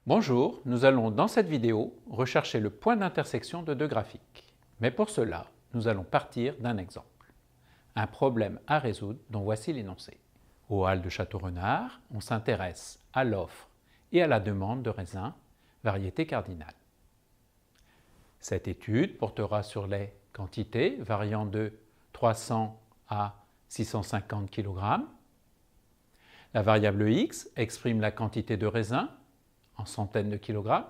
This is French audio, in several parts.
Bonjour, nous allons dans cette vidéo rechercher le point d'intersection de deux graphiques. Mais pour cela, nous allons partir d'un exemple. Un problème à résoudre dont voici l'énoncé. Au hall de Château-Renard, on s'intéresse à l'offre et à la demande de raisins, variété cardinale. Cette étude portera sur les quantités variant de 300 à 650 kg. La variable x exprime la quantité de raisins en centaines de kilogrammes.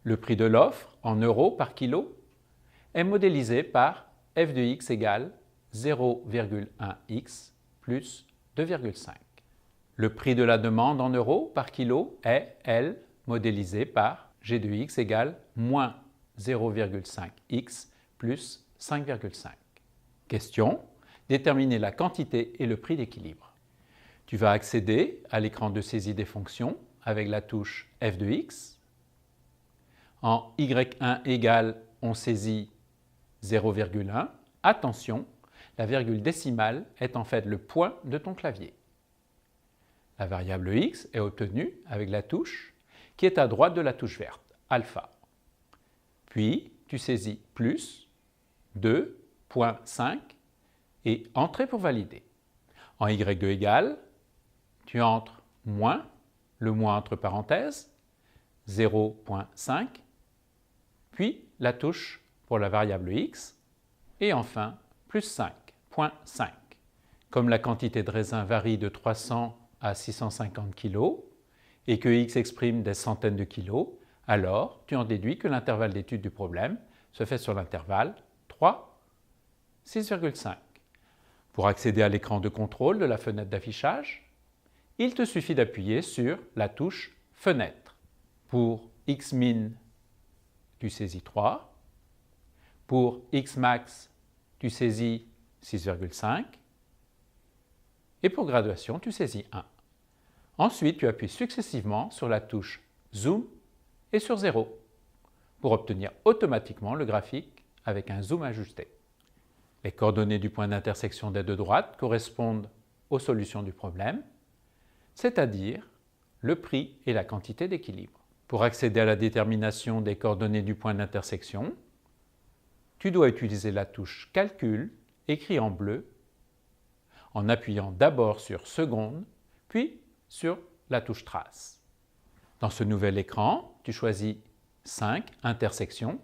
Le prix de l'offre en euros par kilo est modélisé par f de x égale 0,1x plus 2,5. Le prix de la demande en euros par kilo est, elle, modélisé par g de x égale moins 0,5x plus 5,5. Question: déterminer la quantité et le prix d'équilibre. Tu vas accéder à l'écran de saisie des fonctions avec la touche f de x. En y1 égale, on saisit 0,1. Attention, la virgule décimale est en fait le point de ton clavier. La variable x est obtenue avec la touche qui est à droite de la touche verte, alpha. Puis, tu saisis plus 2,5 et entrée pour valider. En y2 égale, tu entres moins, le moins entre parenthèses, 0,5, puis la touche pour la variable x, et enfin plus 5,5. Comme la quantité de raisin varie de 300 à 650 kg et que x exprime des centaines de kilos, alors tu en déduis que l'intervalle d'étude du problème se fait sur l'intervalle 3, 6,5. Pour accéder à l'écran de contrôle de la fenêtre d'affichage, il te suffit d'appuyer sur la touche Fenêtre. Pour Xmin, tu saisis 3. Pour Xmax, tu saisis 6,5. Et pour Graduation, tu saisis 1. Ensuite, tu appuies successivement sur la touche Zoom et sur 0 pour obtenir automatiquement le graphique avec un zoom ajusté. Les coordonnées du point d'intersection des deux droites correspondent aux solutions du problème, c'est-à-dire le prix et la quantité d'équilibre. Pour accéder à la détermination des coordonnées du point d'intersection, tu dois utiliser la touche Calcul, écrit en bleu, en appuyant d'abord sur Seconde, puis sur la touche Trace. Dans ce nouvel écran, tu choisis 5, intersection,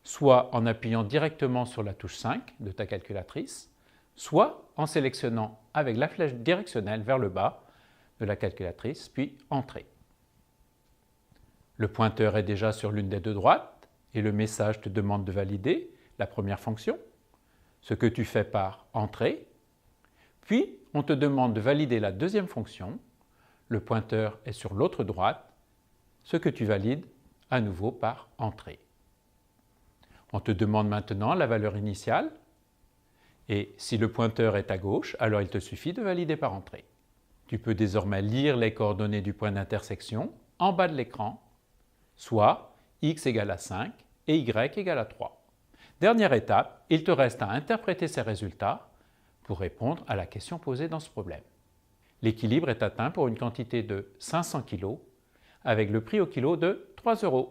soit en appuyant directement sur la touche 5 de ta calculatrice, soit en sélectionnant avec la flèche directionnelle vers le bas de la calculatrice, puis Entrée. Le pointeur est déjà sur l'une des deux droites et le message te demande de valider la première fonction, ce que tu fais par Entrée. Puis, on te demande de valider la deuxième fonction, le pointeur est sur l'autre droite, ce que tu valides à nouveau par Entrée. On te demande maintenant la valeur initiale et si le pointeur est à gauche, alors il te suffit de valider par Entrée. Tu peux désormais lire les coordonnées du point d'intersection en bas de l'écran, soit x égale à 5 et y égale à 3. Dernière étape, il te reste à interpréter ces résultats pour répondre à la question posée dans ce problème. L'équilibre est atteint pour une quantité de 500 kg avec le prix au kilo de 3 €.